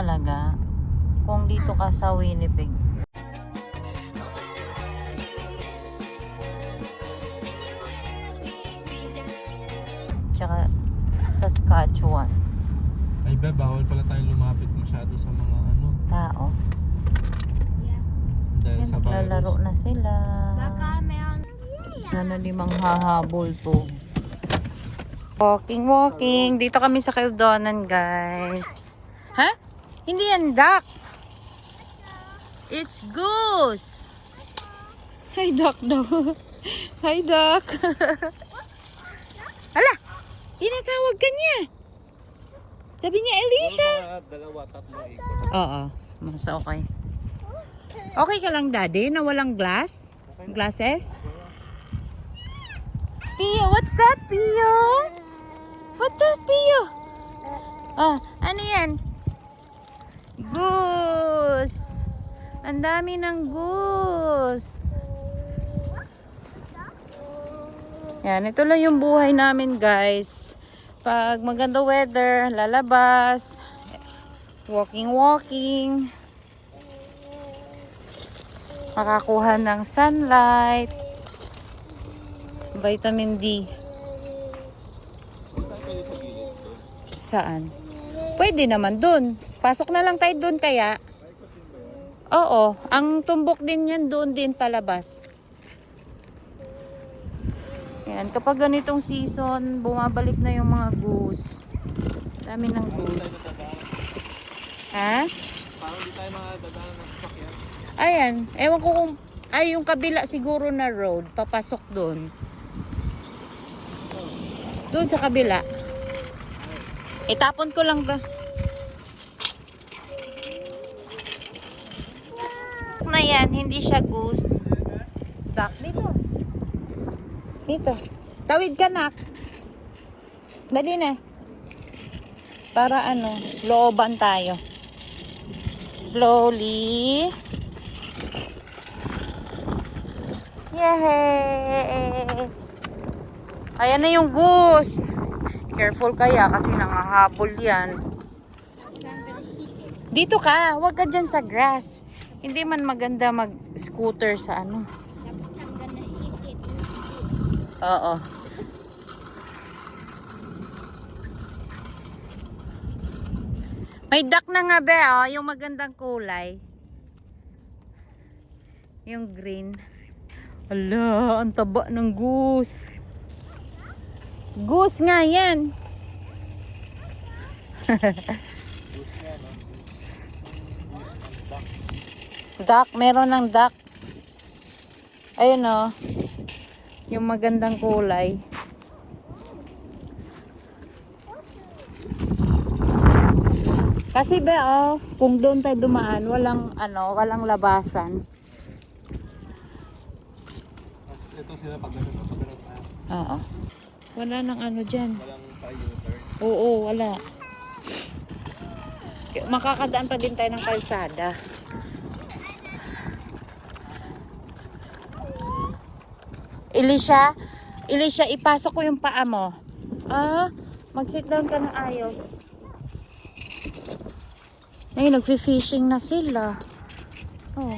talaga kung dito ka sa Winnipeg. Tsaka Saskatchewan. Ay ba, bawal pala tayong lumapit masyado sa mga ano. Tao. Dahil Yan, sa naglalaro virus. na sila. Baka meron. Sana di manghahabol to. Walking. Dito kami sa Kildonan, guys. Ha? Hindi yan duck. It's goose. Hi, duck daw. Hi, duck. Hala, tinatawag ka niya. Sabi niya, Alicia. Dalawa, tatlo ikot. Oo, mas okay. Okay ka lang, daddy, na walang glass? Glasses? Pio, what's that, Pio? What's that, Pio? Oh, ano yan? Goose. Ang dami ng goose. Yan, ito lang yung buhay namin, guys. Pag maganda weather, lalabas. Walking. Makakuha ng sunlight. Vitamin D. Saan? Pwede naman dun. Pasok na lang tayo dun kaya. Oo. Ang tumbok din yan doon din palabas. Yan. Kapag ganitong season, bumabalik na yung mga goose. Dami ng goose. Ha? Parang di tayo makadadaan ng sasakyan. Ayan. Ewan ko kung... Ay, yung kabila siguro na road. Papasok doon. Doon sa kabila. Itapon ko lang to. Na yan, hindi siya goose. Duck dito. Dito. Tawid ka, nak. Dali na. Para ano, looban tayo. Slowly. Yay! Ayan na yung goose. Careful kaya kasi nangahabol yan. Dito ka, huwag ka dyan sa grass. Hindi man maganda mag-scooter sa ano. Tapos I'm gonna hit it. Oo. May duck na nga be, oh, yung magandang kulay. Yung green. Ala, ang taba ng goose. Goose nga yan. Duck, meron ng duck. Ayun oh. Yung magandang kulay. Kasi ba oh, kung doon tayo dumaan, walang ano, walang labasan. Ito sila pag gano'n tayo. Oo. Wala nang ano diyan. Walang pa-U-turn. Oo, wala. Makakadaan pa din tayo ng kalsada. Elisha, ipasok ko yung paa mo. Ah, mag-sit down ka ng ayos. Ay, nagfi-fishing na sila. Oh.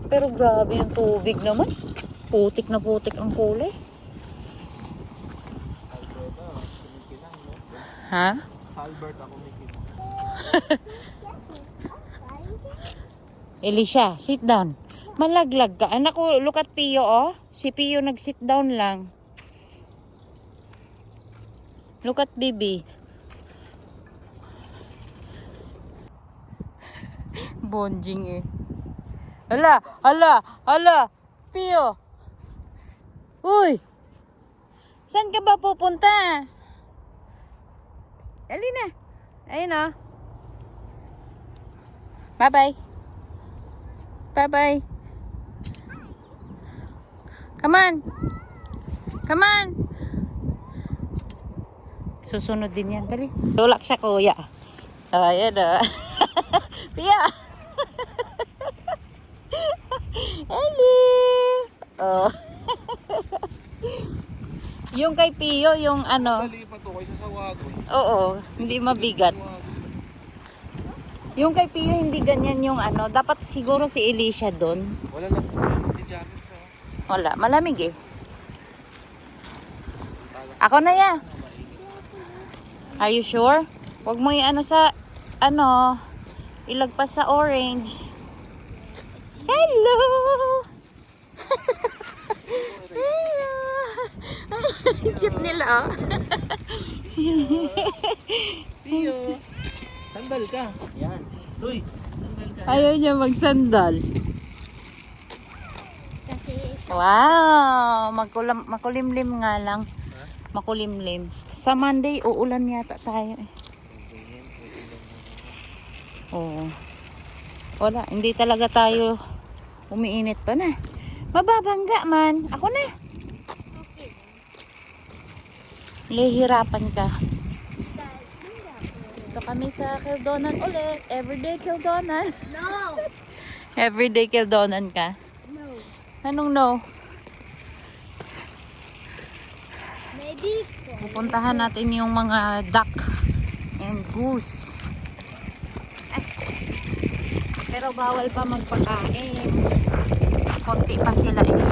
Pero grabe yung tubig naman. Putik na putik ang kulay. Ha? Albert ako mikilang. Elisha, sit down. Malaglag ka. Anak ko, look at Pio, oh. Si Pio nag-sit down lang. Look at Bibi. Bonjing eh. Hala. Pio. Uy. Saan ka ba pupunta? Dali na. Ayun oh. Bye-bye. Bye-bye. Come on. Susunod din yan. Dali. Tulak siya, kuya. Ayan o. Pia. Hello. Oh. Yung kay Pio, yung ano. Dali pa to kaysa sa wagon. Oo, hindi mabigat. Yung kay Pio, hindi ganyan yung ano. Dapat siguro si Alicia doon. Wala lang. Hindi jacket ko. Wala, malamig eh. Ako na ya. Are you sure? Huwag mo ano sa, ano, ilagpas sa orange. Hello! Hello! Cute nila oh. Pio! Sandal ka. Yan. Uy! Sandal ka. Ayaw niya magsandal. Kasi Wow! Makulimlim nga lang. Makulimlim. Sa Monday, uulan yata tayo eh. Oo. Wala, hindi talaga tayo umiinit pa na. Mababangga man. Ako na. Lihirapan ka. Ito kami sa Kildonan ulit. Everyday Kildonan. no. Everyday Kildonan ka. No. Anong no? Maybe. Pupuntahan natin yung mga duck and goose. Ay. Pero bawal pa magpakain. Konti pa sila eh.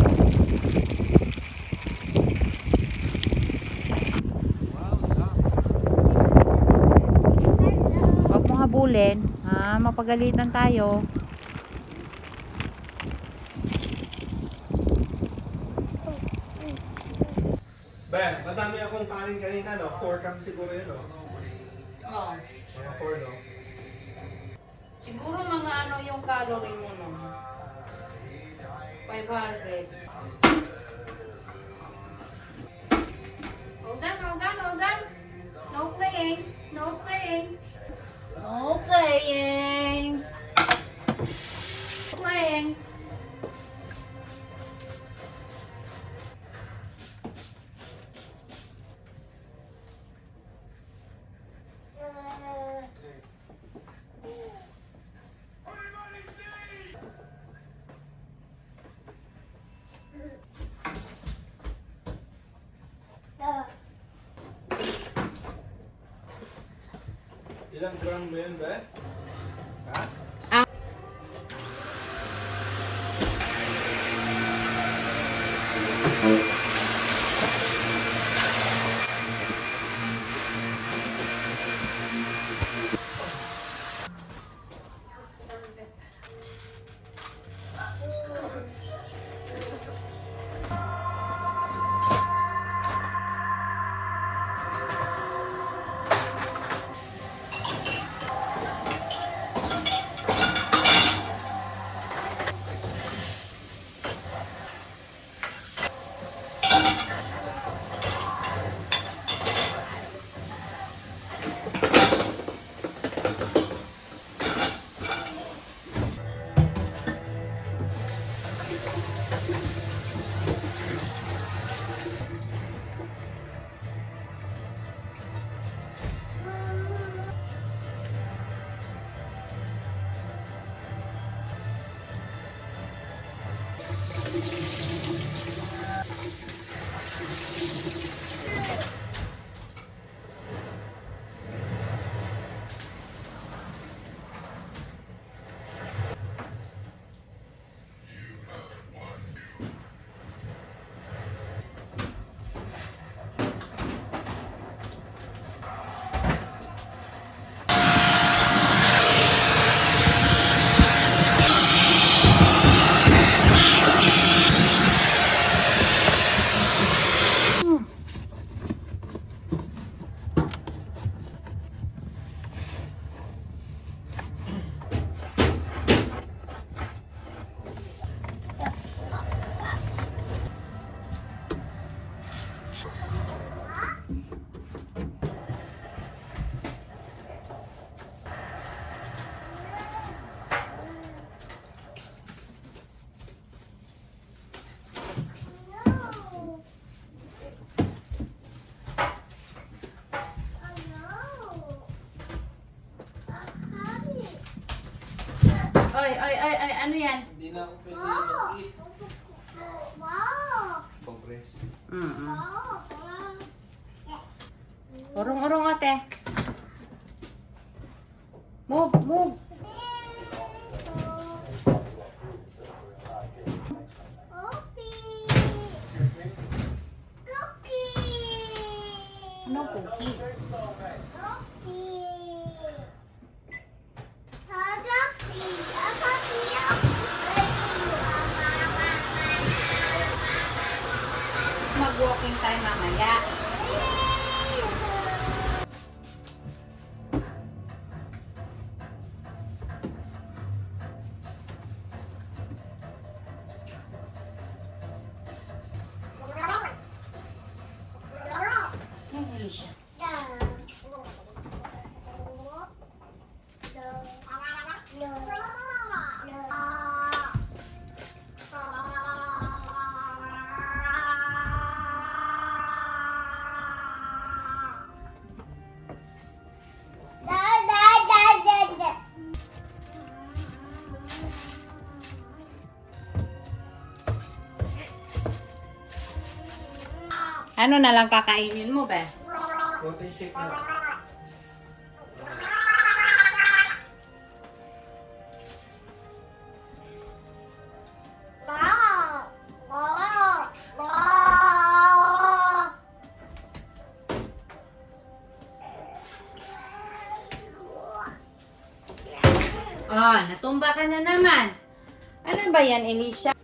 Huwag mo habulin. Ha? Mapagalitan tayo. Be, madami akong kanin kanina, no? 4 cam siguro yun, no? Oh. Mga 4, no? Siguro mga ano yung calorie mo no? 500. Hold on, hold on, hold on. No playing. No playing. No playing. Playing. Ilang gram mo yun, be? Ha? Oy, oy, oy, oy, ano yan? Hindi na ako pwede mag-eat. Wow. Progress. Mm-mm. Wow. Urong-urong ate. Move, move. Ano cookie? Mag-walking tayo mamaya. Yan, Alicia. Ano na lang kakainin mo, be? Protein shake na. Ah, natumba ka na naman. Ano ba yan, Alicia?